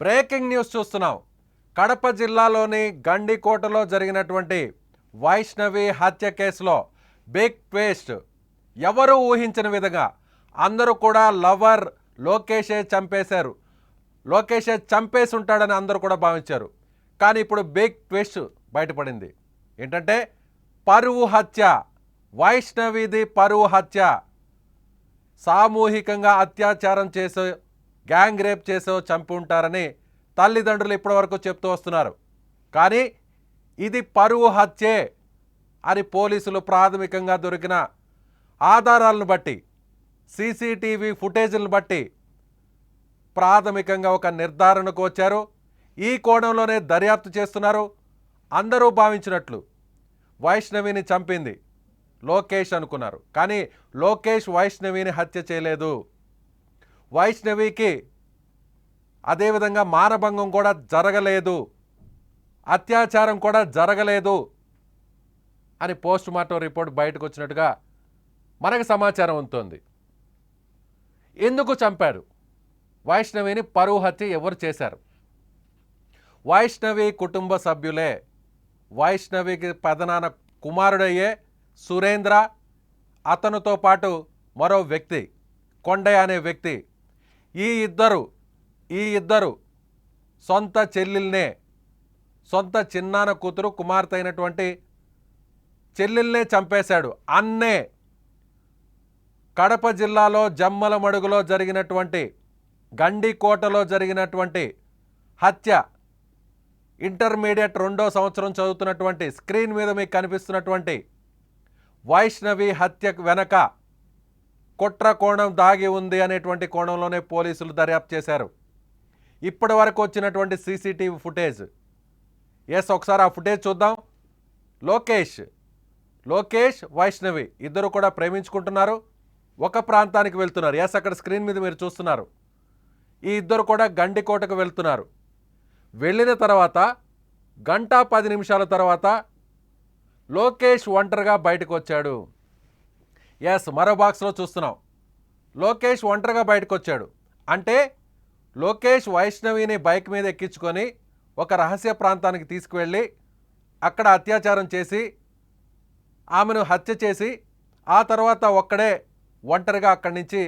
Breaking news చూస్తున్నాం. కడప జిల్లాలోని గండికోటలో జరిగినటువంటి వైష్ణవి హత్య కేసులో బిగ్ ట్విస్ట్. ఎవరు ఊహించిన విధంగా అందరూ కూడా లవర్ లోకేషే చంపేశారు, లోకేషే చంపేసి ఉంటాడని అందరూ కూడా భావించారు. కానీ ఇప్పుడు బిగ్ ట్విస్ట్ బయటపడింది. ఏంటంటే పరువు హత్య, వైష్ణవిది పరువు హత్య. సామూహికంగా అత్యాచారం చేసో, గ్యాంగ్ రేప్ చేసో చంపి ఉంటారని తల్లిదండ్రులు ఇప్పటివరకు చెప్తూ వస్తున్నారు. కానీ ఇది పరువు హత్యే అని పోలీసులు ప్రాథమికంగా దొరికిన ఆధారాలను బట్టి, సీసీటీవీ ఫుటేజీలను బట్టి ప్రాథమికంగా ఒక నిర్ధారణకు వచ్చారు. ఈ కోణంలోనే దర్యాప్తు చేస్తున్నారు. అందరూ భావించినట్లు వైష్ణవిని చంపింది లోకేష్ అనుకున్నారు. కానీ లోకేష్ వైష్ణవిని హత్య చేయలేదు. వైష్ణవికి అదేవిధంగా మానభంగం కూడా జరగలేదు, అత్యాచారం కూడా జరగలేదు అని పోస్ట్ మార్టం రిపోర్ట్ బయటకు వచ్చినట్టుగా మనకు సమాచారం ఉంటుంది. ఎందుకు చంపారు వైష్ణవిని? పరువు హత్య ఎవరు చేశారు? వైష్ణవి కుటుంబ సభ్యులే. వైష్ణవికి పెదనాన్న కుమారుడయ్యే సురేంద్ర, అతనితో పాటు మరో వ్యక్తి కొండయ్య అనే వ్యక్తి, ఈ ఇద్దరు సొంత చెల్లెల్నే, సొంత చిన్నాన్న కూతురు కుమార్తె అయినటువంటి చెల్లెల్నే చంపేశాడు. అన్నే కడప జిల్లాలో జమ్మలమడుగులో జరిగినటువంటి, గండికోటలో జరిగినటువంటి హత్య, ఇంటర్మీడియట్ 2వ సంవత్సరం చదువుతున్నటువంటి, స్క్రీన్ మీద మీకు కనిపిస్తున్నటువంటి వైష్ణవి హత్య వెనక కుట్ర కోణం దాగి ఉంది అనేటువంటి కోణంలోనే పోలీసులు దర్యాప్తు చేశారు. ఇప్పటి వరకు వచ్చినటువంటి సీసీటీవీ ఫుటేజ్, ఒకసారి ఆ ఫుటేజ్ చూద్దాం. లోకేష్ వైష్ణవి ఇద్దరు కూడా ప్రేమించుకుంటున్నారు, ఒక ప్రాంతానికి వెళ్తున్నారు. అక్కడ స్క్రీన్ మీద మీరు చూస్తున్నారు. ఈ ఇద్దరు కూడా గండికోటకు వెళ్తున్నారు. వెళ్ళిన తర్వాత 1:10 తర్వాత లోకేష్ ఒంటరిగా బయటకు వచ్చాడు. మరో బాక్స్లో చూస్తున్నాం. లోకేష్ ఒంటరిగా బయటకు వచ్చాడు. అంటే లోకేష్ వైష్ణవిని బైక్ మీద ఎక్కించుకొని ఒక రహస్య ప్రాంతానికి తీసుకువెళ్ళి అక్కడ అత్యాచారం చేసి ఆమెను హత్య చేసి ఆ తర్వాత ఒక్కడే ఒంటరిగా అక్కడి నుంచి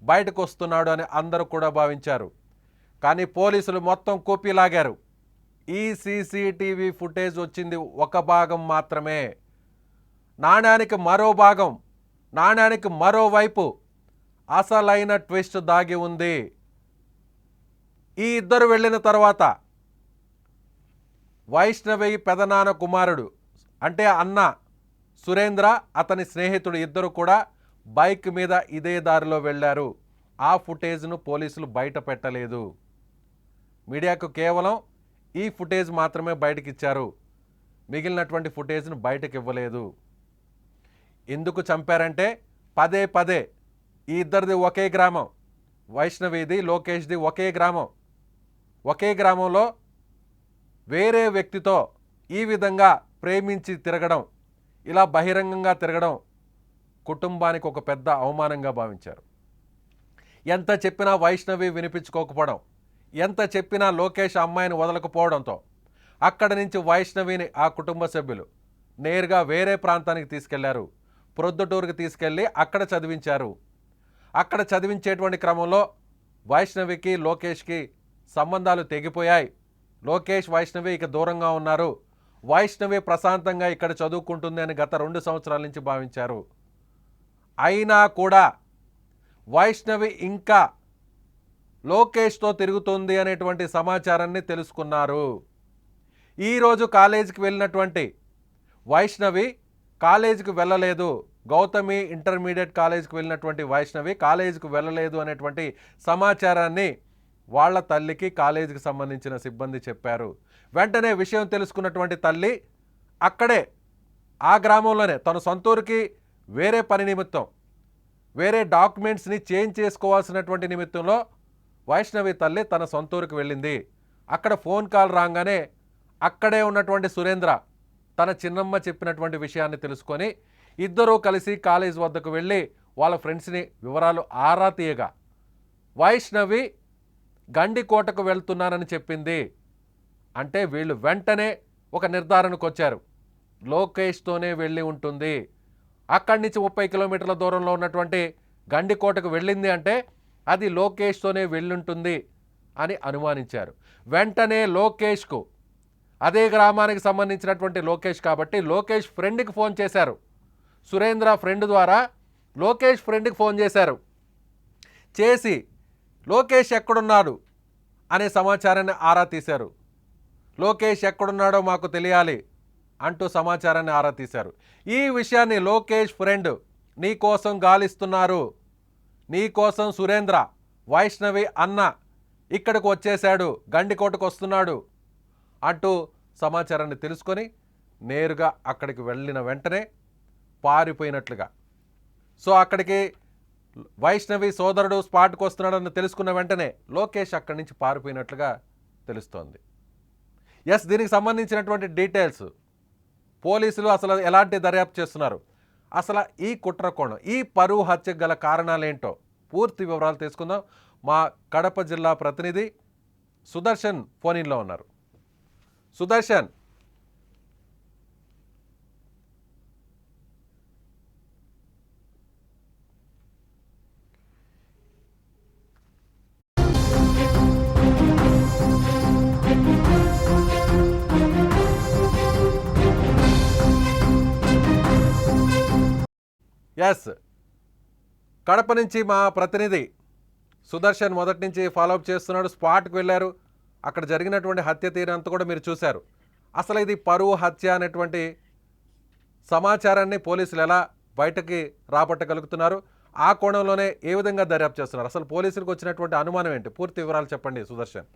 బయటకు వస్తున్నాడు అని అందరూ కూడా భావించారు. కానీ పోలీసులు మొత్తం కూపీ లాగారు. ఈ సీసీటీవీ ఫుటేజ్ వచ్చింది ఒక భాగం మాత్రమే. నాణ్యానికి మరో భాగం, నాణ్యానికి మరోవైపు అసలైన ట్విస్ట్ దాగి ఉంది. ఈ ఇద్దరు వెళ్ళిన తర్వాత వైష్ణవి పెదనాన్న కుమారుడు అంటే అన్న సురేంద్ర, అతని స్నేహితుడు ఇద్దరు కూడా బైక్ మీద ఇదే దారిలో వెళ్ళారు. ఆ ఫుటేజ్ను పోలీసులు బయట పెట్టలేదు. మీడియాకు కేవలం ఈ ఫుటేజ్ మాత్రమే బయటకు ఇచ్చారు. మిగిలినటువంటి ఫుటేజ్ను బయటకు ఇవ్వలేదు. ఎందుకు చంపారంటే పదే ఈ ఇద్దరిది ఒకే గ్రామం, వైష్ణవిది లోకేష్ది ఒకే గ్రామం. ఒకే గ్రామంలో వేరే వ్యక్తితో ఈ విధంగా ప్రేమించి తిరగడం, ఇలా బహిరంగంగా తిరగడం కుటుంబానికి ఒక పెద్ద అవమానంగా భావించారు. ఎంత చెప్పినా వైష్ణవి వినిపించుకోకపోవడం, ఎంత చెప్పినా లోకేష్ అమ్మాయిని వదలకపోవడంతో అక్కడి నుంచి వైష్ణవిని ఆ కుటుంబ సభ్యులు నేరుగా వేరే ప్రాంతానికి తీసుకెళ్లారు. ప్రొద్దుటూరుకి తీసుకెళ్ళి అక్కడ చదివించారు. అక్కడ చదివించేటువంటి క్రమంలో వైష్ణవికి లోకేష్కి సంబంధాలు తెగిపోయాయి. లోకేష్ వైష్ణవి ఇక దూరంగా ఉన్నారు. వైష్ణవి ప్రశాంతంగా ఇక్కడ చదువుకుంటుంది అని గత 2 సంవత్సరాల నుంచి భావించారు. అయినా కూడా వైష్ణవి ఇంకా లోకేష్తో తిరుగుతుంది అనేటువంటి సమాచారాన్ని తెలుసుకున్నారు. ఈరోజు కాలేజీకి వెళ్ళినటువంటి వైష్ణవి కాలేజీకి వెళ్ళలేదు. గౌతమి ఇంటర్మీడియట్ కాలేజీకి వెళ్ళినటువంటి వైష్ణవి కాలేజీకి వెళ్ళలేదు అనేటువంటి సమాచారాన్ని వాళ్ళ తల్లికి కాలేజీకి సంబంధించిన సిబ్బంది చెప్పారు. వెంటనే విషయం తెలుసుకున్నటువంటి తల్లి అక్కడే ఆ గ్రామంలోనే తన సొంతూరుకి వేరే పని నిమిత్తం, వేరే డాక్యుమెంట్స్ని చేంజ్ చేసుకోవాల్సినటువంటి నిమిత్తంలో వైష్ణవి తల్లి తన సొంతూరుకి వెళ్ళింది. అక్కడ ఫోన్ కాల్ రాగానే అక్కడే ఉన్నటువంటి సురేంద్ర తన చిన్నమ్మ చెప్పినటువంటి విషయాన్ని తెలుసుకొని ఇద్దరూ కలిసి కాలేజ్ వద్దకు వెళ్ళి వాళ్ళ ఫ్రెండ్స్ని వివరాలు ఆరా తీయగా వైష్ణవి గండికోటకు వెళ్తున్నానని చెప్పింది. అంటే వీళ్ళు వెంటనే ఒక నిర్ధారణకు వచ్చారు, లోకేష్తోనే వెళ్ళి ఉంటుంది. అక్కడి నుంచి 30 కిలోమీటర్ల దూరంలో ఉన్నటువంటి గండికోటకు వెళ్ళింది అంటే అది లోకేష్తోనే వెళ్ళుంటుంది అని అనుమానించారు. వెంటనే లోకేష్కు, అదే గ్రామానికి సంబంధించినటువంటి లోకేష్ కాబట్టి లోకేష్ ఫ్రెండ్కి ఫోన్ చేశారు. సురేంద్ర ఫ్రెండ్ ద్వారా లోకేష్ ఫ్రెండ్కి ఫోన్ చేశారు. చేసి లోకేష్ ఎక్కడున్నాడు అనే సమాచారాన్ని ఆరా తీశారు. లోకేష్ ఎక్కడున్నాడో మాకు తెలియాలి అంటూ సమాచారాన్ని ఆరా తీశారు. ఈ విషయాన్ని లోకేష్ ఫ్రెండ్, నీ కోసం గాలిస్తున్నారు, నీ కోసం సురేంద్ర, వైష్ణవి అన్న ఇక్కడికి వచ్చేశాడు, గండికోటకు వస్తున్నాడు అంటూ సమాచారాన్ని తెలుసుకొని నేరుగా అక్కడికి వెళ్ళిన వెంటనే పారిపోయినట్లుగా. సో అక్కడికి వైష్ణవి సోదరుడు స్పాట్కి వస్తున్నాడని తెలుసుకున్న వెంటనే లోకేష్ అక్కడి నుంచి పారిపోయినట్లుగా తెలుస్తోంది. ఎస్, దీనికి సంబంధించినటువంటి డీటెయిల్స్ పోలీసులు అసలు ఎలాంటి దర్యాప్తు చేస్తున్నారు, అసలు ఈ కుట్ర కోణం, ఈ పరువు హత్యకు గల కారణాలేంటో పూర్తి వివరాలు తీసుకుందాం. మా కడప జిల్లా ప్రతినిధి సుదర్శన్ ఫోన్ ఇన్లో ఉన్నారు. సుదర్శన్, ఎస్, కడప నుంచి మా ప్రతినిధి సుదర్శన్ మొదటి నుంచి ఫాలోఅప్ చేస్తున్నాడు. స్పాట్కి వెళ్ళారు, అక్కడ జరిగినటువంటి హత్య తీరంతా కూడా మీరు చూశారు. అసలు ఇది పరువు హత్య అనేటువంటి సమాచారాన్ని పోలీసులు ఎలా బయటకి రాబట్టగలుగుతున్నారు, ఆ కోణంలోనే ఏ విధంగా దర్యాప్తు చేస్తున్నారు, అసలు పోలీసులకు వచ్చినటువంటి అనుమానం ఏంటి, పూర్తి వివరాలు చెప్పండి సుదర్శన్.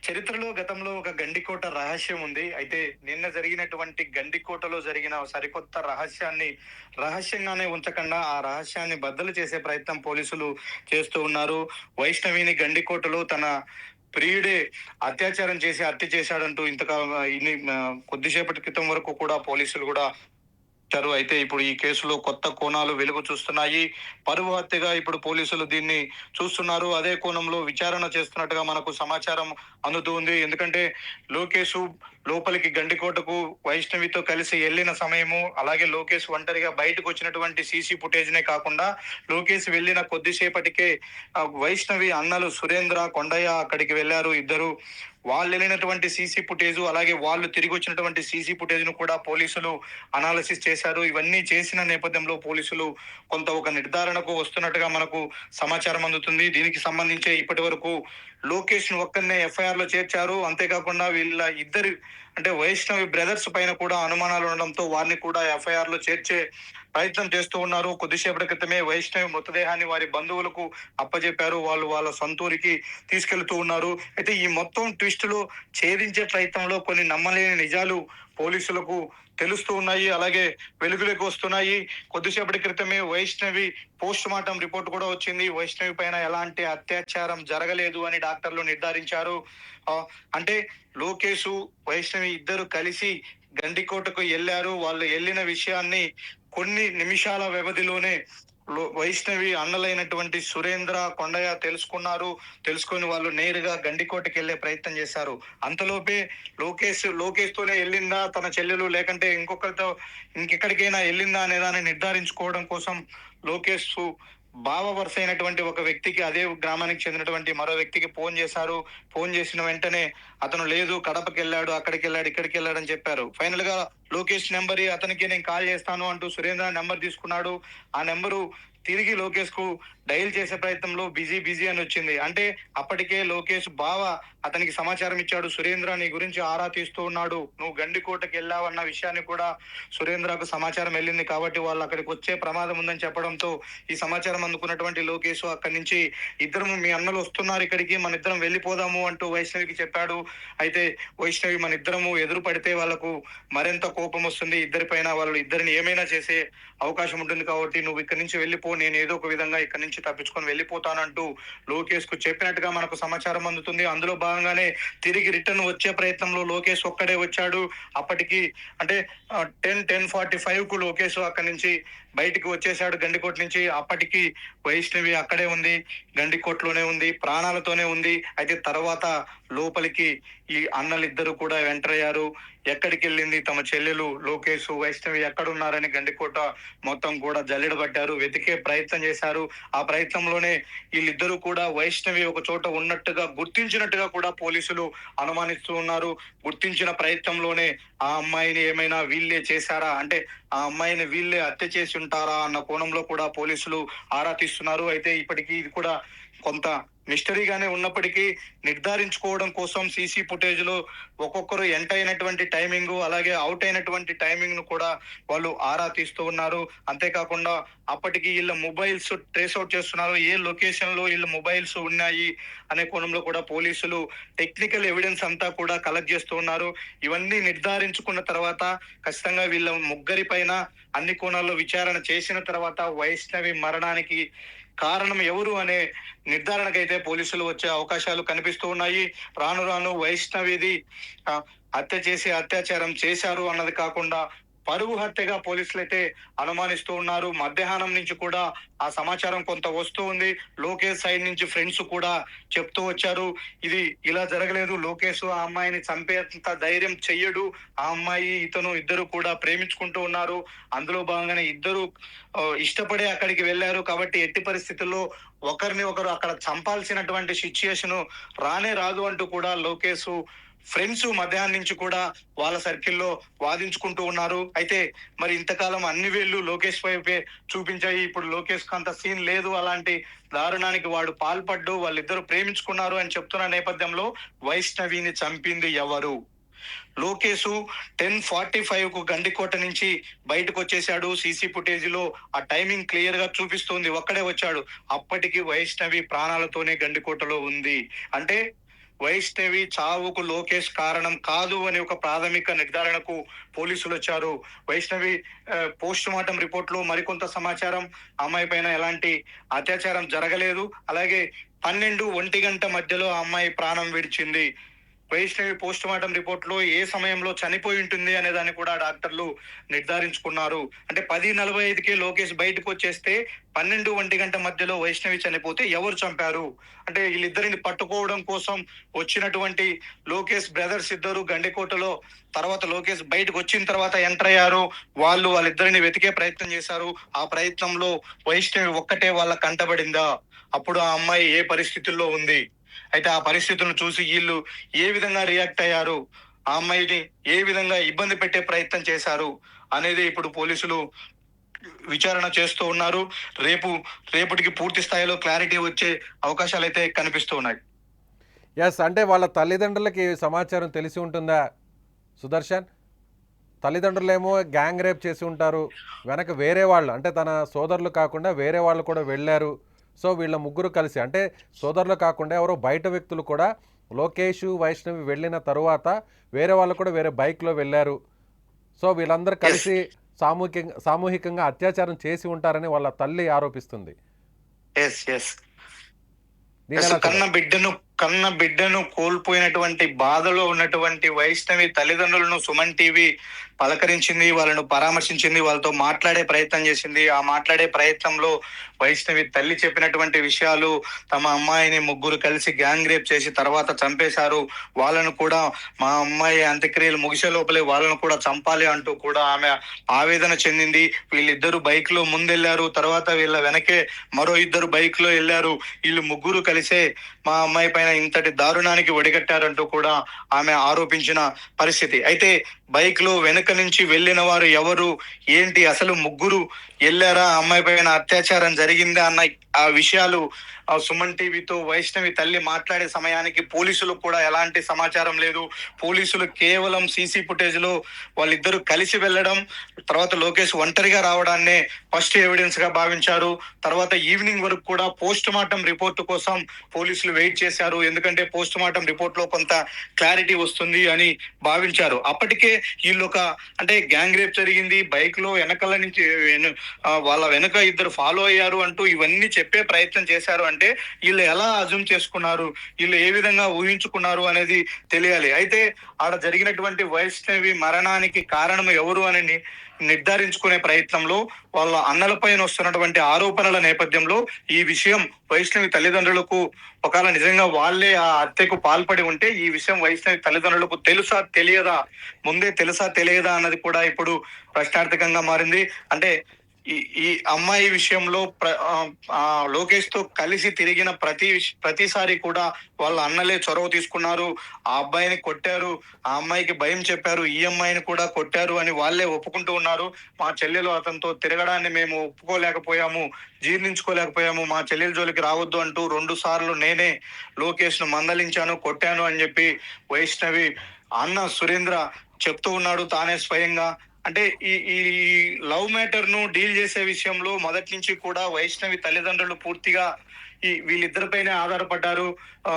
చరిత్రలో గతంలో ఒక గండికోట రహస్యం ఉంది. అయితే నిన్న జరిగినటువంటి గండికోటలో జరిగిన సరికొత్త రహస్యాన్ని రహస్యంగానే ఉంచకుండా ఆ రహస్యాన్ని బద్దలు చేసే ప్రయత్నం పోలీసులు చేస్తూ ఉన్నారు. వైష్ణవిని గండికోటలో తన ప్రియుడే అత్యాచారం చేసి హత్య చేశాడంటూ కొద్దిసేపటి క్రితం వరకు కూడా పోలీసులు కూడా అయితే ఇప్పుడు ఈ కేసులో కొత్త కోణాలు వెలుగు చూస్తున్నాయి. పరువు హత్యగా ఇప్పుడు పోలీసులు దీన్ని చూస్తున్నారు. అదే కోణంలో విచారణ చేస్తున్నట్టుగా మనకు సమాచారం అందుతూ ఉంది. ఎందుకంటే లోకేష్ లోపలికి గండికోటకు వైష్ణవితో కలిసి వెళ్ళిన సమయము, అలాగే లోకేష్ ఒంటరిగా బయటకు వచ్చినటువంటి సీసీ ఫుటేజ్ నే కాకుండా లోకేష్ వెళ్ళిన కొద్దిసేపటికే వైష్ణవి అన్నలు సురేంద్ర, కొండయ్య అక్కడికి వెళ్ళారు. ఇద్దరు వాళ్ళు వెళ్ళినటువంటి సీసీ ఫుటేజ్, అలాగే వాళ్ళు తిరిగి వచ్చినటువంటి సీసీ ఫుటేజ్ ను కూడా పోలీసులు అనాలిసిస్ చేశారు. ఇవన్నీ చేసిన నేపథ్యంలో పోలీసులు కొంత ఒక నిర్ధారణకు వస్తున్నట్టుగా మనకు సమాచారం అందుతుంది. దీనికి సంబంధించి ఇప్పటి వరకు లోకేష్ ను ఒక్కరినే ఎఫ్ఐఆర్ లో చేర్చారు. అంతేకాకుండా వీళ్ళ ఇద్దరు అంటే వైష్ణవి బ్రదర్స్ పైన కూడా అనుమానాలు ఉండడంతో వారిని కూడా ఎఫ్ఐఆర్ లో చేర్చే ప్రయత్నం చేస్తూ ఉన్నారు. కొద్దిసేపటి క్రితమే వైష్ణవి మృతదేహాన్ని వారి బంధువులకు అప్పజెప్పారు. వాళ్ళు వాళ్ళ సొంతూరికి తీసుకెళ్తూ ఉన్నారు. అయితే ఈ మొత్తం ట్విస్ట్ లో ఛేదించే ప్రయత్నంలో కొన్ని నమ్మలేని నిజాలు పోలీసులకు తెలుస్తూ ఉన్నాయి, అలాగే వెలుగులోకి వస్తున్నాయి. కొద్దిసేపటి క్రితమే వైష్ణవి పోస్ట్ మార్టం రిపోర్ట్ కూడా వచ్చింది. వైష్ణవి పైన ఎలాంటి అత్యాచారం జరగలేదు అని డాక్టర్లు నిర్ధారించారు. అంటే లోకేష్, వైష్ణవి ఇద్దరు కలిసి గండికోటకు వెళ్ళారు. వాళ్ళు వెళ్ళిన విషయాన్ని కొన్ని నిమిషాల వ్యవధిలోనే వైష్ణవి అన్నలైనటువంటి సురేంద్ర, కొండయ్య తెలుసుకొని వాళ్ళు నేరుగా గండికోటకి వెళ్లే ప్రయత్నం చేశారు. అంతలోపే లోకేష్ తోనే వెళ్ళిందా తన చెల్లెలు, లేకంటే ఇంకెక్కడికైనా వెళ్ళిందా అనే దాన్ని నిర్ధారించుకోవడం కోసం లోకేష్ బావ వరుస అయినటువంటి ఒక వ్యక్తికి, అదే గ్రామానికి చెందినటువంటి మరో వ్యక్తికి ఫోన్ చేశారు. ఫోన్ చేసిన వెంటనే అతను లేదు, కడపకి వెళ్ళాడు, అక్కడికి వెళ్ళాడు, ఇక్కడికి వెళ్ళాడు అని చెప్పారు. ఫైనల్ గా లోకేష్ నెంబర్ అతనికి నేను కాల్ చేస్తాను అంటూ సురేంద్ర నెంబర్ తీసుకున్నాడు. ఆ నెంబరు తిరిగి లోకేష్ కు డైల్ చేసే ప్రయత్నంలో బిజీ అని వచ్చింది. అంటే అప్పటికే లోకేష్ బావ అతనికి సమాచారం ఇచ్చాడు, సురేంద్ర నీ గురించి ఆరా తీస్తూ ఉన్నాడు, నువ్వు గండికోటకి వెళ్ళావన్న విషయాన్ని కూడా సురేంద్రకు సమాచారం వెళ్ళింది. కాబట్టి వాళ్ళు అక్కడికి వచ్చే ప్రమాదం ఉందని చెప్పడంతో ఈ సమాచారం అందుకున్నటువంటి లోకేష్ అక్కడి నుంచి మీ అన్నలు వస్తున్నారు ఇక్కడికి, మన ఇద్దరం వెళ్ళిపోదాము అంటూ వైష్ణవికి చెప్పాడు. అయితే వైష్ణవి మన ఇద్దరము ఎదురు పడితే వాళ్ళకు మరింత కోపం వస్తుంది ఇద్దరిపైన, వాళ్ళు ఇద్దరిని ఏమైనా చేసే అవకాశం ఉంటుంది, కాబట్టి నువ్వు ఇక్కడి నుంచి వెళ్ళిపో, నేను ఏదో ఒక విధంగా ఇక్కడి నుంచి తప్పించుకొని వెళ్ళిపోతానంటూ లోకేష్ కు చెప్పినట్టుగా మనకు సమాచారం అందుతుంది. అందులో భాగంగానే తిరిగి రిటర్న్ వచ్చే ప్రయత్నంలో లోకేష్ ఒక్కడే వచ్చాడు. అప్పటికి అంటే 10:45 కు లోకేష్ అక్కడి నుంచి బయటికి వచ్చేసాడు గండికోట నుంచి. అప్పటికి వైష్ణవి అక్కడే ఉంది, గండికోటలోనే ఉంది, ప్రాణాలతోనే ఉంది. అయితే తర్వాత లోపలికి ఈ అన్నలిద్దరూ కూడా ఎంటర్ అయ్యారు. ఎక్కడికి వెళ్ళింది తమ చెల్లెలు లోకేష్, వైష్ణవి ఎక్కడున్నారని గండికోట మొత్తం కూడా జల్లెడబట్టారు, వెతికే ప్రయత్నం చేశారు. ఆ ప్రయత్నంలోనే వీళ్ళిద్దరూ కూడా వైష్ణవి ఒక చోట ఉన్నట్టుగా గుర్తించినట్టుగా కూడా పోలీసులు అనుమానిస్తూ ఉన్నారు. గుర్తించిన ప్రయత్నంలోనే ఆ అమ్మాయిని ఏమైనా వీళ్ళే చేశారా, అంటే ఆ అమ్మాయిని వీళ్ళే హత్య చేసి ఉంటారా అన్న కోణంలో కూడా పోలీసులు ఆరా తీస్తున్నారు. అయితే ఇప్పటికీ ఇది కూడా కొంత మిస్టరీగానే ఉన్నప్పటికీ నిర్ధారించుకోవడం కోసం సీసీ ఫుటేజ్ లో ఒక్కొక్కరు ఎంటర్ అయినటువంటి టైమింగ్, అలాగే అవుట్ అయినటువంటి టైమింగ్ ను కూడా వాళ్ళు ఆరా తీస్తూ ఉన్నారు. అంతేకాకుండా అప్పటికి వీళ్ళ మొబైల్స్ ట్రేస్ అవుట్ చేస్తున్నారు, ఏ లొకేషన్ లో వీళ్ళ మొబైల్స్ ఉన్నాయి అనే కోణంలో కూడా పోలీసులు టెక్నికల్ ఎవిడెన్స్ అంతా కూడా కలెక్ట్ చేస్తూ ఉన్నారు. ఇవన్నీ నిర్ధారించుకున్న తర్వాత ఖచ్చితంగా వీళ్ళ ముగ్గురి పైన అన్ని కోణాల్లో విచారణ చేసిన తర్వాత వైష్ణవి మరణానికి కారణం ఎవరు అనే నిర్ధారణకైతే పోలీసులు వచ్చే అవకాశాలు కనిపిస్తూ ఉన్నాయి. రాను రాను వైష్ణవిది హత్య చేసి అత్యాచారం చేశారు అన్నది కాకుండా పరువు హత్యగా పోలీసులు అయితే అనుమానిస్తూ ఉన్నారు. మధ్యాహ్నం నుంచి కూడా ఆ సమాచారం కొంత వస్తూ ఉంది. లోకేష్ సైడ్ నుంచి ఫ్రెండ్స్ కూడా చెప్తూ వచ్చారు, ఇది ఇలా జరగలేదు, లోకేష్ ఆ అమ్మాయిని చంపేంత ధైర్యం చెయ్యడు, ఆ అమ్మాయి ఇతను ఇద్దరు కూడా ప్రేమించుకుంటూ ఉన్నారు, అందులో భాగంగానే ఇద్దరు ఇష్టపడే అక్కడికి వెళ్ళారు, కాబట్టి ఎట్టి పరిస్థితుల్లో ఒకరిని ఒకరు అక్కడ చంపాల్సినటువంటి సిచ్యుయేషన్ రానే రాదు అంటూ కూడా లోకేష్ ఫ్రెండ్స్ మధ్యాహ్నం నుంచి కూడా వాళ్ళ సర్కిల్లో వాదించుకుంటూ ఉన్నారు. అయితే మరి ఇంతకాలం అన్ని వేళ్ళు లోకేష్ వైపే చూపించాయి. ఇప్పుడు లోకేష్ అంత సీన్ లేదు, అలాంటి దారుణానికి వాడు పాల్పడ్డు, వాళ్ళిద్దరు ప్రేమించుకున్నారు అని చెప్తున్న నేపథ్యంలో వైష్ణవిని చంపింది ఎవరు? లోకేష్ 10:45 కు గండికోట నుంచి బయటకు వచ్చేసాడు. సీసీ ఫుటేజ్ లో ఆ టైమింగ్ క్లియర్ గా చూపిస్తుంది, ఒక్కడే వచ్చాడు. అప్పటికి వైష్ణవి ప్రాణాలతోనే గండికోటలో ఉంది. అంటే వైష్ణవి చావుకు లోకేష్ కారణం కాదు అని ఒక ప్రాథమిక నిర్ధారణకు పోలీసులు వచ్చారు. వైష్ణవి పోస్ట్ మార్టం రిపోర్ట్ లో మరికొంత సమాచారం, అమ్మాయి పైన ఎలాంటి అత్యాచారం జరగలేదు, అలాగే 12-1 గంట మధ్యలో ఆ అమ్మాయి ప్రాణం విడిచింది. వైష్ణవి పోస్ట్ మార్టం రిపోర్ట్ లో ఏ సమయంలో చనిపోయి ఉంటుంది అనే దాన్ని కూడా డాక్టర్లు నిర్ధారించుకున్నారు. అంటే 10:45కే లోకేష్ బయటకు వచ్చేస్తే 12-1 గంట మధ్యలో వైష్ణవి చనిపోతే ఎవరు చంపారు? అంటే వీళ్ళిద్దరిని పట్టుకోవడం కోసం వచ్చినటువంటి లోకేష్ బ్రదర్స్ ఇద్దరు గండికోటలో తర్వాత లోకేష్ బయటకు వచ్చిన తర్వాత ఎంటర్ అయ్యారు. వాళ్ళిద్దరిని వెతికే ప్రయత్నం చేశారు. ఆ ప్రయత్నంలో వైష్ణవి ఒక్కటే వాళ్ళ కంటబడిందా? అప్పుడు ఆ అమ్మాయి ఏ పరిస్థితుల్లో ఉంది? అయితే ఆ పరిస్థితులను చూసి వీళ్ళు ఏ విధంగా రియాక్ట్ అయ్యారు, ఆ అమ్మాయిని ఏ విధంగా ఇబ్బంది పెట్టే ప్రయత్నం చేశారు అనేది ఇప్పుడు పోలీసులు విచారణ చేస్తూ ఉన్నారు. రేపటికి పూర్తి స్థాయిలో క్లారిటీ వచ్చే అవకాశాలు అయితే కనిపిస్తూ ఉన్నాయి. ఎస్, అంటే వాళ్ళ తల్లిదండ్రులకి సమాచారం తెలిసి ఉంటుందా సుదర్శన్? తల్లిదండ్రులేమో గ్యాంగ్ రేప్ చేసి ఉంటారు, వెనక వేరే వాళ్ళు అంటే తన సోదరులు కాకుండా వేరే వాళ్ళు కూడా వెళ్ళారు. సో వీళ్ళ ముగ్గురు కలిసి, అంటే సోదరులు కాకుండా ఎవరో బయట వ్యక్తులు కూడా లోకేష్ వైష్ణవి వెళ్ళిన తరువాత వేరే వాళ్ళు కూడా వేరే బైక్లో వెళ్ళారు. సో వీళ్ళందరూ కలిసి సామూహికంగా అత్యాచారం చేసి ఉంటారని వాళ్ళ తల్లి ఆరోపిస్తుంది. కన్న బిడ్డను కోల్పోయినటువంటి బాధలో ఉన్నటువంటి వైష్ణవి తల్లిదండ్రులను సుమన్ టీవీ పలకరించింది, వాళ్ళను పరామర్శించింది, వాళ్ళతో మాట్లాడే ప్రయత్నం చేసింది. ఆ మాట్లాడే ప్రయత్నంలో వైష్ణవి తల్లి చెప్పినటువంటి విషయాలు, తమ అమ్మాయిని ముగ్గురు కలిసి గ్యాంగ్ రేప్ చేసి తర్వాత చంపేశారు, వాళ్ళను కూడా మా అమ్మాయి అంత్యక్రియలు ముగిసే లోపలే వాళ్ళను కూడా చంపాలి అంటూ కూడా ఆమె ఆవేదన చెందింది. వీళ్ళిద్దరు బైక్ లో ముందెళ్లారు, తర్వాత వీళ్ళ వెనకే మరో ఇద్దరు బైక్ లో వెళ్ళారు. వీళ్ళు ముగ్గురు కలిసే మా అమ్మాయి పైన ఇంతటి దారుణానికి ఒడిగట్టారంటూ కూడా ఆమె ఆరోపించిన పరిస్థితి. అయితే బైక్ లో వెనుక నుంచి వెళ్ళిన వారు ఎవరు, ఏంటి, అసలు ముగ్గురు వెళ్ళారా, అమ్మాయి పైన అత్యాచారం జరిగిందా అన్న ఆ విషయాలు సుమన్ టీవీతో వైష్ణవి తల్లి మాట్లాడే సమయానికి పోలీసులకు కూడా ఎలాంటి సమాచారం లేదు. పోలీసులు కేవలం సీసీ ఫుటేజ్ లో వాళ్ళిద్దరూ కలిసి వెళ్ళడం, తర్వాత లోకేష్ ఒంటరిగా రావడాన్నే ఫస్ట్ ఎవిడెన్స్ గా భావించారు. తర్వాత ఈవినింగ్ వరకు కూడా పోస్ట్ మార్టం రిపోర్ట్ కోసం పోలీసులు వెయిట్ చేశారు, ఎందుకంటే పోస్ట్ మార్టం రిపోర్ట్ లో కొంత క్లారిటీ వస్తుంది అని భావించారు. అప్పటికే వీళ్ళు అంటే గ్యాంగ్ రేప్ జరిగింది, బైక్ లో వెనకాల నుంచి వాళ్ళ వెనుక ఇద్దరు ఫాలో అయ్యారు అంటూ ఇవన్నీ చెప్పే ప్రయత్నం చేశారు. అంటే వీళ్ళు ఎలా అజూమ్ చేసుకున్నారు, వీళ్ళు ఏ విధంగా ఊహించుకున్నారు అనేది తెలియాలి. అయితే ఆడ జరిగినటువంటి వైష్ణవి మరణానికి కారణం ఎవరు అని నిర్ధారించుకునే ప్రయత్నంలో వాళ్ళ అన్నలపైన వస్తున్నటువంటి ఆరోపణల నేపథ్యంలో ఈ విషయం వైష్ణవి తల్లిదండ్రులకు ఒకవేళ నిజంగా వాళ్ళే ఆ హత్యకు పాల్పడి ఉంటే ఈ విషయం వైష్ణవి తల్లిదండ్రులకు తెలుసా తెలియదా, ముందే తెలుసా తెలియదా అన్నది కూడా ఇప్పుడు ప్రశ్నార్థకంగా మారింది. అంటే ఈ ఈ అమ్మాయి విషయంలో లోకేష్ తో కలిసి తిరిగిన ప్రతిసారి కూడా వాళ్ళ అన్నలే చొరవ తీసుకున్నారు, ఆ అబ్బాయిని కొట్టారు, ఆ అమ్మాయికి భయం చెప్పారు, ఈ అమ్మాయిని కూడా కొట్టారు అని వాళ్ళే ఒప్పుకుంటూ ఉన్నారు. మా చెల్లెలు అతనితో తిరగడాన్ని మేము ఒప్పుకోలేకపోయాము, జీర్ణించుకోలేకపోయాము, మా చెల్లెల జోలికి రావద్దు అంటూ 2 సార్లు నేనే లోకేష్ ను మందలించాను, కొట్టాను అని చెప్పి వైష్ణవి అన్న సురేంద్ర చెప్తూ ఉన్నాడు తానే స్వయంగా. అంటే ఈ ఈ లవ్ మ్యాటర్ ను డీల్ చేసే విషయంలో మొదటి నుంచి కూడా వైష్ణవి తల్లిదండ్రులు పూర్తిగా ఈ వీళ్ళిద్దరిపైనే ఆధారపడ్డారు. ఆ,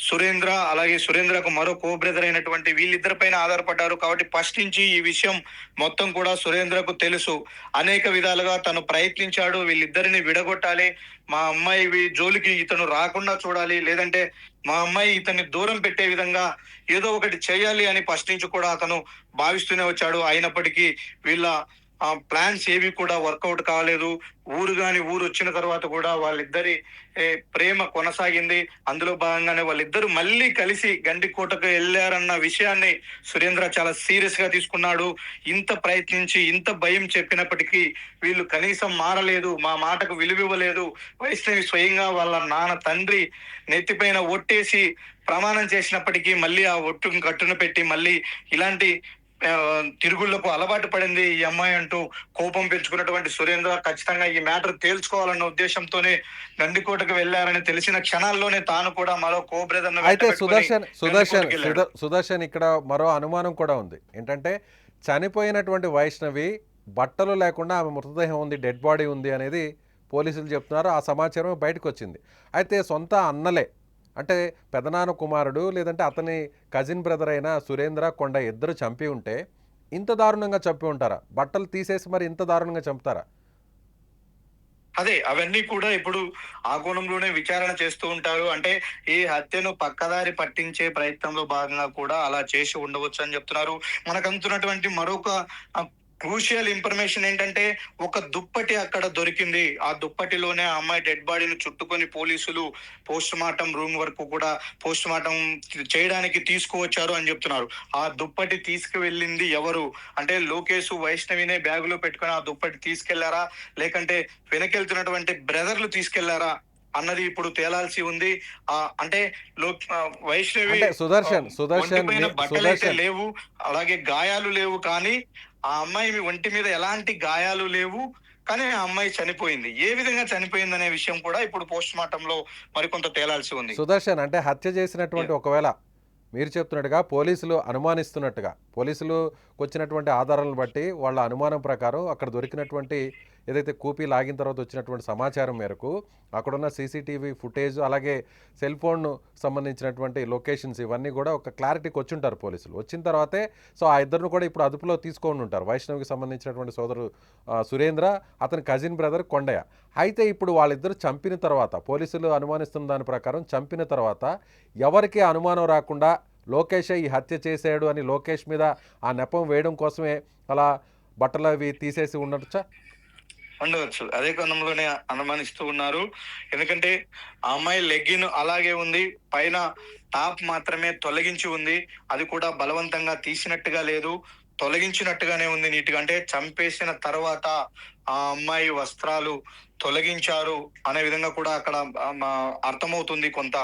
సురేంద్ర అలాగే సురేంద్రకు మరో కో బ్రదర్ అయినటువంటి వీళ్ళిద్దరిపైన ఆధారపడ్డారు. కాబట్టి ఫస్ట్ నుంచి ఈ విషయం మొత్తం కూడా సురేంద్రకు తెలుసు. అనేక విధాలుగా తను ప్రయత్నించాడు, వీళ్ళిద్దరిని విడగొట్టాలి, మా అమ్మాయి జోలికి ఇతను రాకుండా చూడాలి, లేదంటే మా అమ్మాయి ఇతన్ని దూరం పెట్టే విధంగా ఏదో ఒకటి చేయాలి అని ఫస్ట్ నుంచి కూడా అతను భావిస్తూనే వచ్చాడు. అయినప్పటికీ వీళ్ళ ప్లాన్స్ ఏవి కూడా వర్కౌట్ కాలేదు. ఊరు వచ్చిన తర్వాత కూడా వాళ్ళిద్దరి ప్రేమ కొనసాగింది. అందులో భాగంగానే వాళ్ళిద్దరు మళ్ళీ కలిసి గండికోటకు వెళ్ళారన్న విషయాన్ని సురేంద్ర చాలా సీరియస్ గా తీసుకున్నాడు. ఇంత ప్రయత్నించి ఇంత భయం చెప్పినప్పటికీ వీళ్ళు కనీసం మారలేదు, మా మాటకు విలువివ్వలేదు. వైష్ణవి స్వయంగా వాళ్ళ నాన్న తండ్రి నెత్తిపైన ఒట్టేసి ప్రమాణం చేసినప్పటికీ మళ్ళీ ఆ ఒట్టును కట్టున పెట్టి మళ్ళీ ఇలాంటి తిరుగుళ్లకు అలవాటు పడింది ఈ అమ్మాయి అంటూ కోపం పెంచుకున్నటువంటి సురేంద్ర ఖచ్చితంగా ఈ మ్యాటర్ తేల్చుకోవాలన్న ఉద్దేశంతోనే గండికోటకు వెళ్లారని తెలిసిన క్షణాల్లోనే తాను కూడా మరో కో బ్రదర్ అయితే సుదర్శన్ ఇక్కడ మరో అనుమానం కూడా ఉంది. ఏంటంటే చనిపోయినటువంటి వైష్ణవి బట్టలు లేకుండా ఆమె మృతదేహం ఉంది, డెడ్ బాడీ ఉంది అనేది పోలీసులు చెప్తున్నారు. ఆ సమాచారం బయటకు వచ్చింది. అయితే సొంత అన్నలే అంటే పెదనాన్న కుమారుడు లేదంటే అతని కజిన్ బ్రదర్ అయిన సురేంద్ర కొండ ఇద్దరు చంపి ఉంటే ఇంత దారుణంగా చంపి ఉంటారా? బట్టలు తీసేసి మరి ఇంత దారుణంగా చంపుతారా? అదే అవన్నీ కూడా ఇప్పుడు ఆ కోణంలోనే విచారణ చేస్తూ ఉంటారు. అంటే ఈ హత్యను పక్కదారి పట్టించే ప్రయత్నంలో భాగంగా కూడా అలా చేసి ఉండవచ్చు అని చెప్తున్నారు. మనకు అందుతున్నటువంటి మరొక క్రూషియల్ ఇన్ఫర్మేషన్ ఏంటంటే ఒక దుప్పటి అక్కడ దొరికింది. ఆ దుప్పటిలోనే ఆ అమ్మాయి డెడ్ బాడీని చుట్టుకొని పోలీసులు పోస్ట్ మార్టం రూమ్ వరకు కూడా పోస్ట్ మార్టం చేయడానికి తీసుకువచ్చారు అని చెప్తున్నారు. ఆ దుప్పటి తీసుకువెళ్ళింది ఎవరు అంటే లోకేష్ వైష్ణవినే బ్యాగులో పెట్టుకుని ఆ దుప్పటి తీసుకెళ్లారా, లేకంటే వెనకెళ్తున్నటువంటి బ్రదర్లు తీసుకెళ్లారా అన్నది ఇప్పుడు తేలాల్సి ఉంది. అంటే వైష్ణవి బట్టలైతే లేవు, అలాగే గాయాలు లేవు, కానీ ఆ అమ్మాయి ఒంటి మీద ఎలాంటి గాయాలు లేవు, కానీ ఆ అమ్మాయి చనిపోయింది. ఏ విధంగా చనిపోయింది అనే విషయం కూడా ఇప్పుడు పోస్ట్ మార్టం లో మరికొంత తేలాల్సి ఉంది. సుదర్శన్ అంటే హత్య చేసినటువంటి ఒకవేళ మీరు చెప్తున్నట్టుగా పోలీసులు అనుమానిస్తున్నట్టుగా పోలీసులకు వచ్చినటువంటి ఆధారాలను బట్టి వాళ్ళ అనుమానం ప్రకారం అక్కడ దొరికినటువంటి ఏదైతే కూపీ లాగిన తర్వాత వచ్చినటువంటి సమాచారం మేరకు అక్కడున్న సీసీటీవీ ఫుటేజ్ అలాగే సెల్ ఫోన్ సంబంధించినటువంటి లొకేషన్స్ ఇవన్నీ కూడా ఒక క్లారిటీకి వచ్చుంటారు పోలీసులు. వచ్చిన తర్వాతే సో ఆ ఇద్దరిని కూడా ఇప్పుడు అదుపులో తీసుకొని ఉంటారు. వైష్ణవికి సంబంధించినటువంటి సోదరు సురేంద్ర, అతని కజిన్ బ్రదర్ కొండయ్య. అయితే ఇప్పుడు వాళ్ళిద్దరు చంపిన తర్వాత పోలీసులు అనుమానిస్తున్న దాని ప్రకారం చంపిన తర్వాత ఎవరికి అనుమానం రాకుండా లోకేషే ఈ హత్య చేశాడు అని లోకేష్ మీద ఆ నెపం వేయడం కోసమే అలా బట్టలు అవి తీసేసి ఉండొచ్చా? ఉండవచ్చు. అదే కోణంలోనే అనుమానిస్తూ ఉన్నారు. ఎందుకంటే ఆ అమ్మాయి లెగ్గిన్ అలాగే ఉంది, పైన టాప్ మాత్రమే తొలగించి ఉంది. అది కూడా బలవంతంగా తీసినట్టుగా లేదు, తొలగించినట్టుగానే ఉంది నీట్గా. అంటే చంపేసిన తర్వాత ఆ అమ్మాయి వస్త్రాలు తొలగించారు అనే విధంగా కూడా అక్కడ అర్థమవుతుంది కొంత.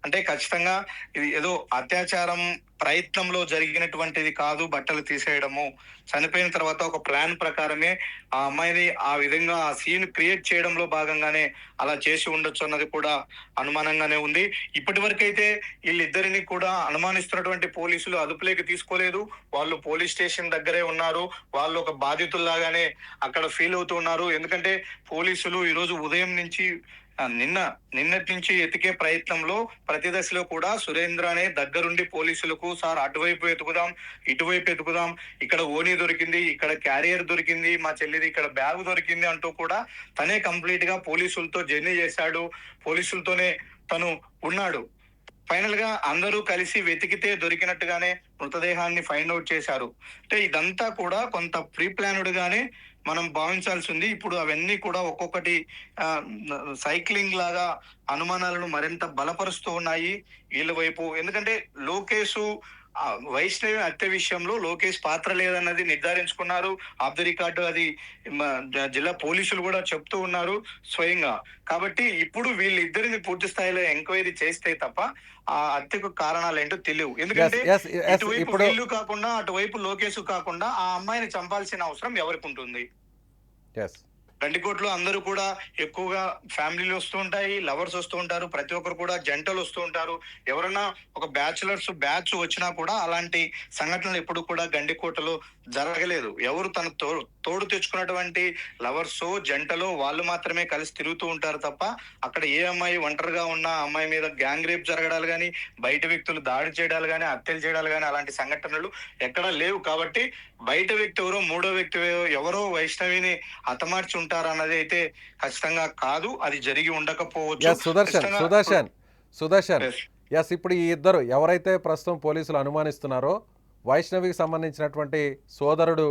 అంటే ఖచ్చితంగా ఇది ఏదో అత్యాచారం ప్రయత్నంలో జరిగినటువంటిది కాదు బట్టలు తీసేయడము. చనిపోయిన తర్వాత ఒక ప్లాన్ ప్రకారమే ఆ అమ్మాయిని ఆ విధంగా ఆ సీన్ క్రియేట్ చేయడంలో భాగంగానే అలా చేసి ఉండొచ్చు అన్నది కూడా అనుమానంగానే ఉంది. ఇప్పటి వరకైతే వీళ్ళిద్దరిని కూడా అనుమానిస్తున్నటువంటి పోలీసులు అదుపులోకి తీసుకోలేదు. వాళ్ళు పోలీస్ స్టేషన్ దగ్గరే ఉన్నారు. వాళ్ళు ఒక బాధితుల్లాగానే అక్కడ ఫీల్ అవుతూ ఉన్నారు. ఎందుకంటే పోలీసులు ఈరోజు ఉదయం నుంచి నిన్నటి నుంచి ఎతికే ప్రయత్నంలో ప్రతి దశలో కూడా సురేంద్రనే దగ్గరుండి పోలీసులకు సార్ అటువైపు ఎతుకుదాం, ఇటువైపు ఎతుకుదాం, ఇక్కడ ఓనీ దొరికింది, ఇక్కడ క్యారియర్ దొరికింది, మా చెల్లిది ఇక్కడ బ్యాగ్ దొరికింది అంటూ కూడా తనే కంప్లీట్ గా పోలీసులతో జర్నీ చేశాడు, పోలీసులతోనే తను ఉన్నాడు. ఫైనల్ గా అందరూ కలిసి వెతికితే దొరికినట్టుగానే మృతదేహాన్ని ఫైండ్ అవుట్ చేశారు. అంటే ఇదంతా కూడా కొంత ప్రీ ప్లాన్డ్ గానే మనం భావించాల్సి ఉంది. ఇప్పుడు అవన్నీ కూడా ఒక్కొక్కటి ఆ, సైక్లింగ్ లాగా అనుమానాలను మరింత బలపరుస్తూ ఉన్నాయి వీళ్ళ వైపు. ఎందుకంటే లోకేష్ వైష్ణవి హత్య విషయంలో లోకేష్ పాత్ర లేదన్నది నిర్ధారించుకున్నారు. ఆఫ్ ది రికార్డు అది జిల్లా పోలీసులు కూడా చెప్తూ ఉన్నారు స్వయంగా. కాబట్టి ఇప్పుడు వీళ్ళిద్దరిని పూర్తి స్థాయిలో ఎంక్వైరీ చేస్తే తప్ప ఆ హత్యకు కారణాలు ఏంటో తెలియవు. ఎందుకంటే ఇటువైపు ఇప్పుడు వీళ్ళు కాకుండా అటువైపు లోకేష్ కాకుండా ఆ అమ్మాయిని చంపాల్సిన అవసరం ఎవరికి ఉంటుంది? ఎస్ గండికోట్లో అందరూ కూడా ఎక్కువగా ఫ్యామిలీలు వస్తూ ఉంటాయి, లవర్స్ వస్తూ ఉంటారు, ప్రతి ఒక్కరు కూడా జంటలు వస్తూ ఉంటారు. ఎవరన్నా ఒక బ్యాచ్ వచ్చినా కూడా అలాంటి సంఘటనలు ఎప్పుడు కూడా గండికోటలో జరగలేదు. ఎవరు తన తోడు తెచ్చుకున్నటువంటి లవర్స్ జంటలో వాళ్ళు మాత్రమే కలిసి తిరుగుతూ ఉంటారు తప్ప అక్కడ ఏ అమ్మాయి ఒంటరిగా ఉన్న అమ్మాయి మీద గ్యాంగ్ రేప్ జరగడాలు కానీ, బయట వ్యక్తులు దాడి చేయడాలు కానీ, హత్యలు చేయడాలు కానీ అలాంటి సంఘటనలు ఎక్కడా లేవు. కాబట్టి బయట వ్యక్తి ఎవరో, మూడో వ్యక్తి ఎవరో వైష్ణవిని హతమార్చి ఉంటారన్నది అయితే ఖచ్చితంగా కాదు. అది జరిగి ఉండకపోవచ్చు. ఎస్ సుదర్శన్ ఎస్ ఇప్పుడు ఈ ఇద్దరు ఎవరైతే ప్రస్తుతం పోలీసులు అనుమానిస్తున్నారో వైష్ణవికి సంబంధించినటువంటి సోదరుడు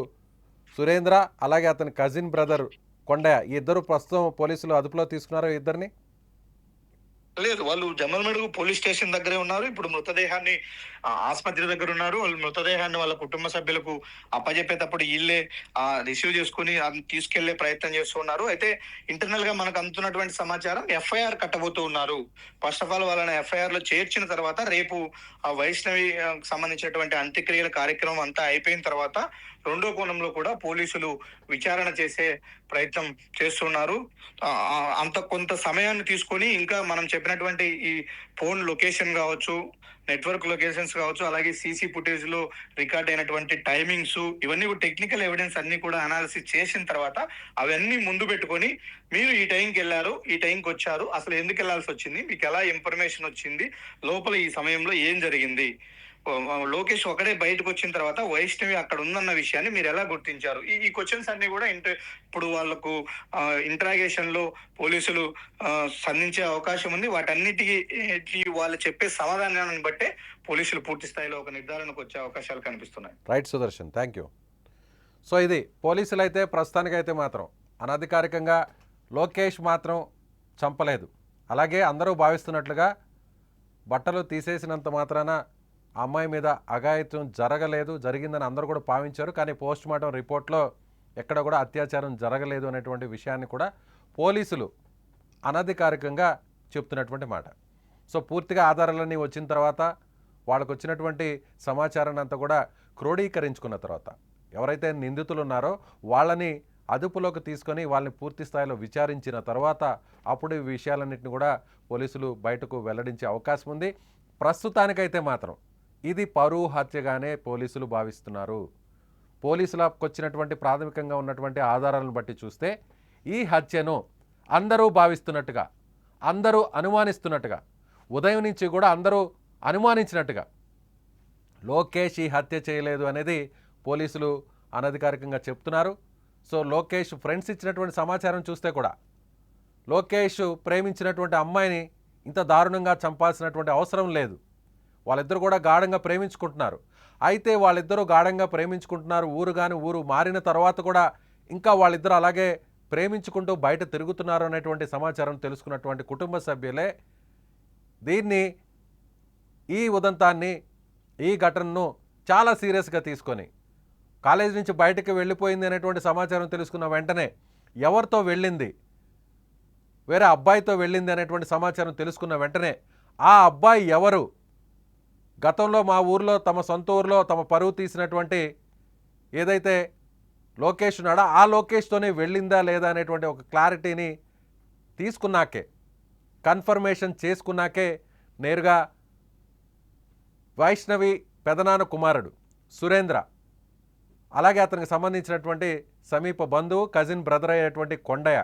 సురేంద్ర, అలాగే అతని కజిన్ బ్రదర్ కొండయ్య, ఈ ఇద్దరు ప్రస్తుతం పోలీసులు అదుపులో తీసుకున్నారో ఇద్దరిని? లేదు, వాళ్ళు జమ్మలమడుగు పోలీస్ స్టేషన్ దగ్గరే ఉన్నారు. ఇప్పుడు మృతదేహాన్ని ఆసుపత్రి దగ్గర ఉన్నారు. వాళ్ళు మృతదేహాన్ని వాళ్ళ కుటుంబ సభ్యులకు అప్పజెప్పేటప్పుడు వీళ్ళే రిసీవ్ చేసుకుని తీసుకెళ్లే ప్రయత్నం చేస్తున్నారు. అయితే ఇంటర్నల్ గా మనకు అందుతున్నటువంటి సమాచారం ఎఫ్ఐఆర్ కట్టబోతూ ఉన్నారు. ఫస్ట్ ఆఫ్ ఆల్ వాళ్ళని ఎఫ్ఐఆర్ లో చేర్చిన తర్వాత రేపు ఆ వైష్ణవి సంబంధించినటువంటి అంత్యక్రియల కార్యక్రమం అంతా అయిపోయిన తర్వాత రెండో కోణంలో కూడా పోలీసులు విచారణ చేసే ప్రయత్నం చేస్తున్నారు. అంత కొంత సమయాన్ని తీసుకొని ఇంకా మనం చెప్పినటువంటి ఈ ఫోన్ లొకేషన్ కావచ్చు, నెట్వర్క్ లొకేషన్స్ కావచ్చు, అలాగే సీసీ ఫుటేజ్ లో రికార్డ్ అయినటువంటి టైమింగ్స్, ఇవన్నీ టెక్నికల్ ఎవిడెన్స్ అన్ని కూడా అనాలిసిస్ చేసిన తర్వాత అవన్నీ ముందు పెట్టుకొని మీరు ఈ టైంకి వెళ్ళారు, ఈ టైంకి వచ్చారు, అసలు ఎందుకు వెళ్ళాల్సి వచ్చింది, మీకు ఎలా ఇన్ఫర్మేషన్ వచ్చింది, లోపల ఈ సమయంలో ఏం జరిగింది, లోకేష్ ఒకడే బయటకు వచ్చిన తర్వాత వైష్ణవి అక్కడ ఉందన్న విషయాన్ని మీరు ఎలా గుర్తించారు? ఈ క్వశ్చన్స్ అన్ని కూడా ఇప్పుడు వాళ్ళకు ఇంట్రాగేషన్ లో పోలీసులు సంధించే అవకాశం ఉంది. వాటన్నిటికీ వాళ్ళు చెప్పే సమాధానాన్ని బట్టే పోలీసులు పూర్తి స్థాయిలో ఒక నిర్ధారణకు వచ్చే అవకాశాలు కనిపిస్తున్నాయి. Right Sudarshan, thank you. So ఇది పోలీసులు అయితే ప్రస్తుతానికైతే మాత్రం అనధికారికంగా లోకేష్ మాత్రం చంపలేదు, అలాగే అందరూ భావిస్తున్నట్లుగా బట్టలు తీసేసినంత మాత్రాన ఆ అమ్మాయి మీద అఘాయిత్యం జరిగిందని అందరూ కూడా భావించారు. కానీ పోస్ట్ మార్టం రిపోర్ట్లో ఎక్కడ కూడా అత్యాచారం జరగలేదు అనేటువంటి విషయాన్ని కూడా పోలీసులు అనధికారికంగా చెప్తున్నటువంటి మాట. సో పూర్తిగా ఆధారాలన్నీ వచ్చిన తర్వాత వాళ్ళకు వచ్చినటువంటి సమాచారాన్ని అంతా కూడా క్రోడీకరించుకున్న తర్వాత ఎవరైతే నిందితులు ఉన్నారో వాళ్ళని అదుపులోకి తీసుకొని వాళ్ళని పూర్తి స్థాయిలో విచారించిన తర్వాత అప్పుడు ఈ విషయాలన్నింటినీ కూడా పోలీసులు బయటకు వెల్లడించే అవకాశం ఉంది. ప్రస్తుతానికైతే మాత్రం ఇది పరువు హత్యగానే పోలీసులు భావిస్తున్నారు. పోలీసులకు వచ్చినటువంటి ప్రాథమికంగా ఉన్నటువంటి ఆధారాలను బట్టి చూస్తే ఈ హత్యను అందరూ భావిస్తున్నట్టుగా, అందరూ అనుమానిస్తున్నట్టుగా, ఉదయం నుంచి కూడా అందరూ అనుమానించినట్టుగా లోకేష్ ఈ హత్య చేయలేదు అనేది పోలీసులు అనధికారికంగా చెప్తున్నారు. సో లోకేష్ ఫ్రెండ్స్ ఇచ్చినటువంటి సమాచారం చూస్తే కూడా లోకేష్ ప్రేమించినటువంటి అమ్మాయిని ఇంత దారుణంగా చంపాల్సినటువంటి అవసరం లేదు. వాళ్ళిద్దరూ కూడా గాఢంగా ప్రేమించుకుంటున్నారు. అయితే వాళ్ళిద్దరూ గాఢంగా ప్రేమించుకుంటున్నారు, ఊరు మారిన తర్వాత కూడా ఇంకా వాళ్ళిద్దరూ అలాగే ప్రేమించుకుంటూ బయట తిరుగుతున్నారు అనేటువంటి సమాచారం తెలుసుకున్నటువంటి కుటుంబ సభ్యులే ఈ ఉదంతాన్ని, ఈ ఘటనను చాలా సీరియస్గా తీసుకొని కాలేజీ నుంచి బయటకు వెళ్ళిపోయింది అనేటువంటి సమాచారం తెలుసుకున్న వెంటనే ఎవరితో వెళ్ళింది, వేరే అబ్బాయితో వెళ్ళింది అనేటువంటి సమాచారం తెలుసుకున్న వెంటనే ఆ అబ్బాయి ఎవరు, గతంలో మా ఊర్లో తమ సొంత ఊర్లో తమ పరువు తీసినటువంటి ఏదైతే లోకేష్ ఉన్నాడో ఆ లోకేష్తోనే వెళ్ళిందా లేదా అనేటువంటి ఒక క్లారిటీని తీసుకున్నాకే, కన్ఫర్మేషన్ చేసుకున్నాకే నేరుగా వైష్ణవి పెదనాన్న కుమారుడు సురేంద్ర, అలాగే అతనికి సంబంధించినటువంటి సమీప బంధువు కజిన్ బ్రదర్ అయ్యేటువంటి కొండయ్య,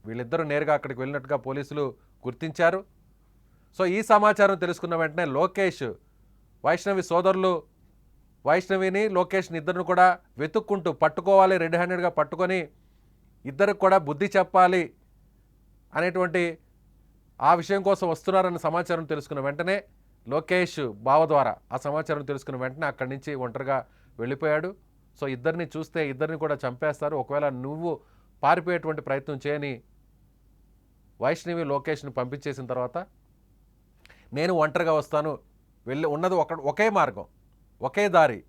వీళ్ళిద్దరూ నేరుగా అక్కడికి వెళ్ళినట్టుగా పోలీసులు గుర్తించారు. సో ఈ సమాచారం తెలుసుకున్న వెంటనే లోకేష్, వైష్ణవి సోదరులు వైష్ణవిని, లోకేష్ని ఇద్దరిని కూడా వెతుక్కుంటూ పట్టుకోవాలి, రెడ్ హ్యాండెడ్గా పట్టుకొని ఇద్దరికి కూడా బుద్ధి చెప్పాలి అనేటువంటి ఆ విషయం కోసం వస్తున్నారన్న సమాచారం తెలుసుకున్న వెంటనే లోకేష్ బావ ద్వారా ఆ సమాచారం తెలుసుకున్న వెంటనే అక్కడి నుంచి ఒంటరిగా వెళ్ళిపోయాడు. సో ఇద్దరిని చూస్తే ఇద్దరిని కూడా చంపేస్తారు, ఒకవేళ నువ్వు పారిపోయేటువంటి ప్రయత్నం చేయని వైష్ణవి లోకేష్ని పంపించేసిన తర్వాత నేను ఒంటరిగా వస్తాను, వెళ్ళి ఉన్నది ఒకే మార్గం, ఒకే దారి,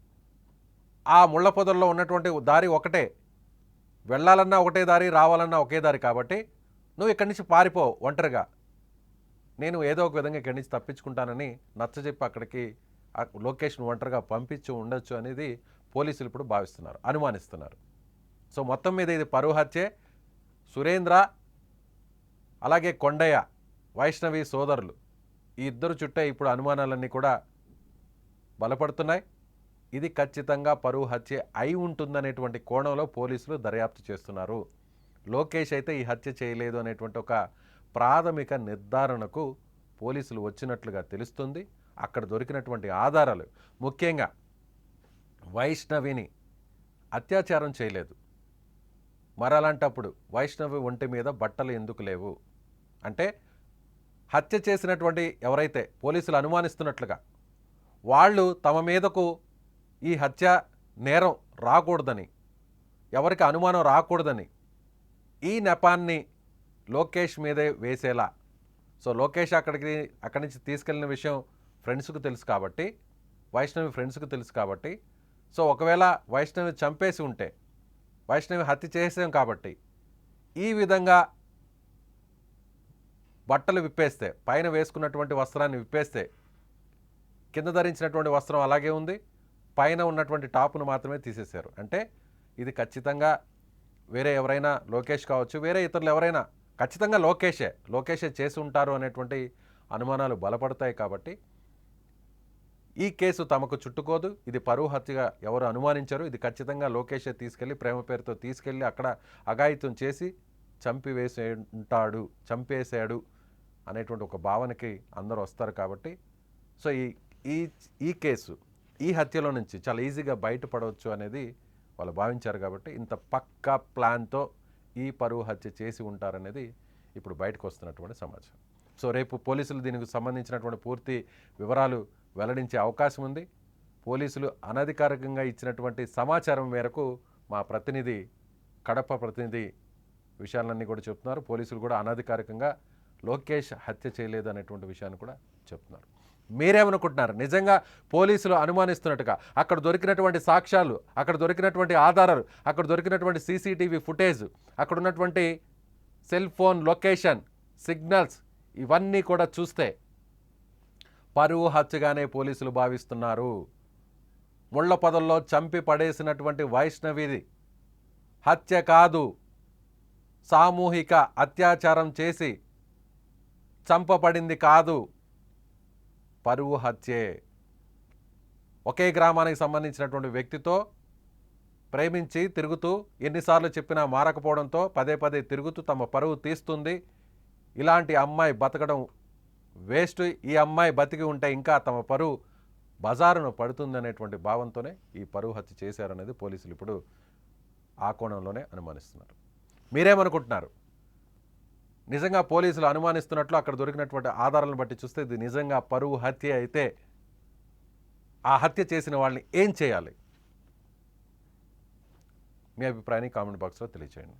ఆ ముళ్ళ పొదల్లో ఉన్నటువంటి దారి ఒకటే, వెళ్ళాలన్నా ఒకటే దారి, రావాలన్నా ఒకే దారి, కాబట్టి నువ్వు ఇక్కడి నుంచి పారిపో ఒంటరిగా, నేను ఏదో ఒక విధంగా ఇక్కడి నుంచి తప్పించుకుంటానని నచ్చజెప్పి అక్కడికి లోకేష్ను ఒంటరిగా పంపించి ఉండొచ్చు అనేది పోలీసులు ఇప్పుడు భావిస్తున్నారు, అనుమానిస్తున్నారు. సో మొత్తం మీద ఇది పరువు హత్యే. సురేంద్ర అలాగే కొండయ్య, వైష్ణవి సోదరులు ఈ ఇద్దరు చుట్టే ఇప్పుడు అనుమానాలన్నీ కూడా బలపడుతున్నాయి. ఇది ఖచ్చితంగా పరువు హత్య అయి ఉంటుందనేటువంటి కోణంలో పోలీసులు దర్యాప్తు చేస్తున్నారు. లోకేష్ అయితే ఈ హత్య చేయలేదు అనేటువంటి ఒక ప్రాథమిక నిర్ధారణకు పోలీసులు వచ్చినట్లుగా తెలుస్తుంది. అక్కడ దొరికినటువంటి ఆధారాలు, ముఖ్యంగా వైష్ణవిని అత్యాచారం చేయలేదు, మరి అలాంటప్పుడు వైష్ణవి ఒంటి మీద బట్టలు ఎందుకు లేవు అంటే, హత్య చేసినటువంటి ఎవరైతే పోలీసులు అనుమానిస్తున్నట్లుగా వాళ్ళు తమ మీదకు ఈ హత్య నేరం రాకూడదని, ఎవరికి అనుమానం రాకూడదని ఈ నెపాన్ని లోకేష్ మీదే వేసేలా, సో లోకేష్ అక్కడి నుంచి తీసుకెళ్లిన విషయం ఫ్రెండ్స్కు తెలుసు కాబట్టి, వైష్ణవి ఫ్రెండ్స్కు తెలుసు కాబట్టి, సో ఒకవేళ వైష్ణవి చంపేసి ఉంటే, వైష్ణవి హత్య చేసాం కాబట్టి ఈ విధంగా బట్టలు విప్పేస్తే, పైన వేసుకున్నటువంటి వస్త్రాన్ని విప్పేస్తే కింద ధరించినటువంటి వస్త్రం అలాగే ఉంది, పైన ఉన్నటువంటి టాపును మాత్రమే తీసేశారు. అంటే ఇది ఖచ్చితంగా వేరే ఎవరైనా, లోకేష్ కావచ్చు, వేరే ఇతరులు ఎవరైనా, ఖచ్చితంగా లోకేషే చేసి ఉంటారు అనేటువంటి అనుమానాలు బలపడతాయి. కాబట్టి ఈ కేసు తమకు చుట్టుకోదు, ఇది పరువు హత్యగా ఎవరు అనుమానించరు, ఇది ఖచ్చితంగా లోకేషే తీసుకెళ్ళి ప్రేమ పేరుతో తీసుకెళ్ళి అక్కడ అఘాయిత్యం చేసి చంపేశాడు అనేటువంటి ఒక భావనకి అందరూ వస్తారు. కాబట్టి సో ఈ కేసు, ఈ హత్యలో నుంచి చాలా ఈజీగా బయటపడవచ్చు అనేది వాళ్ళు భావించారు. కాబట్టి ఇంత పక్కా ప్లాన్తో ఈ పరువు హత్య చేసి ఉంటారనేది ఇప్పుడు బయటకు వస్తున్నటువంటి సమాచారం. సో రేపు పోలీసులు దీనికి సంబంధించినటువంటి పూర్తి వివరాలు వెల్లడించే అవకాశం ఉంది. పోలీసులు అనధికారికంగా ఇచ్చినటువంటి సమాచారం మేరకు మా ప్రతినిధి, కడప ప్రతినిధి విషయాలన్నీ కూడా చెప్తున్నారు. పోలీసులు కూడా అనధికారికంగా లోకేష్ హత్య చేయలేదు అనేటువంటి విషయాన్ని కూడా చెప్తున్నారు. మీరేమనుకుంటున్నారు? నిజంగా పోలీసులు అనుమానిస్తున్నట్టుగా అక్కడ దొరికినటువంటి సాక్ష్యాలు, అక్కడ దొరికినటువంటి ఆధారాలు, అక్కడ దొరికినటువంటి సీసీటీవీ ఫుటేజ్, అక్కడ ఉన్నటువంటి సెల్ ఫోన్ లొకేషన్, సిగ్నల్స్, ఇవన్నీ కూడా చూస్తే పరువు హత్యగానే పోలీసులు భావిస్తున్నారు. ముళ్ళ పొదల్లో చంపి పడేసినటువంటి వైష్ణవిది హత్య కాదు, సామూహిక అత్యాచారం చేసి చంపబడింది కాదు, పరువు హత్యే. ఒకే గ్రామానికి సంబంధించినటువంటి వ్యక్తితో ప్రేమించి తిరుగుతూ, ఎన్నిసార్లు చెప్పినా మారకపోవడంతో పదే తిరుగుతూ తమ పరువు తీస్తుంది. ఇలాంటి అమ్మాయి బతకడం వేస్ట్, ఈ అమ్మాయి బతికి ఉంటే ఇంకా తమ పరువు బజారును పడుతుందనేటువంటి భావంతోనే ఈ పరువు హత్య చేశారనేది పోలీసులు ఇప్పుడు ఆ కోణంలోనే అనుమానిస్తున్నారు. మీరేమనుకుంటున్నారు? నిజంగా పోలీసులు అనుమానిస్తున్నట్లు అక్కడ దొరికినటువంటి ఆధారాలను బట్టి చూస్తే ఇది నిజంగా పరువు హత్య అయితే ఆ హత్య చేసిన వాళ్ళని ఏం చేయాలి? మీ అభిప్రాయాన్ని కామెంట్ బాక్స్లో తెలియచేయండి.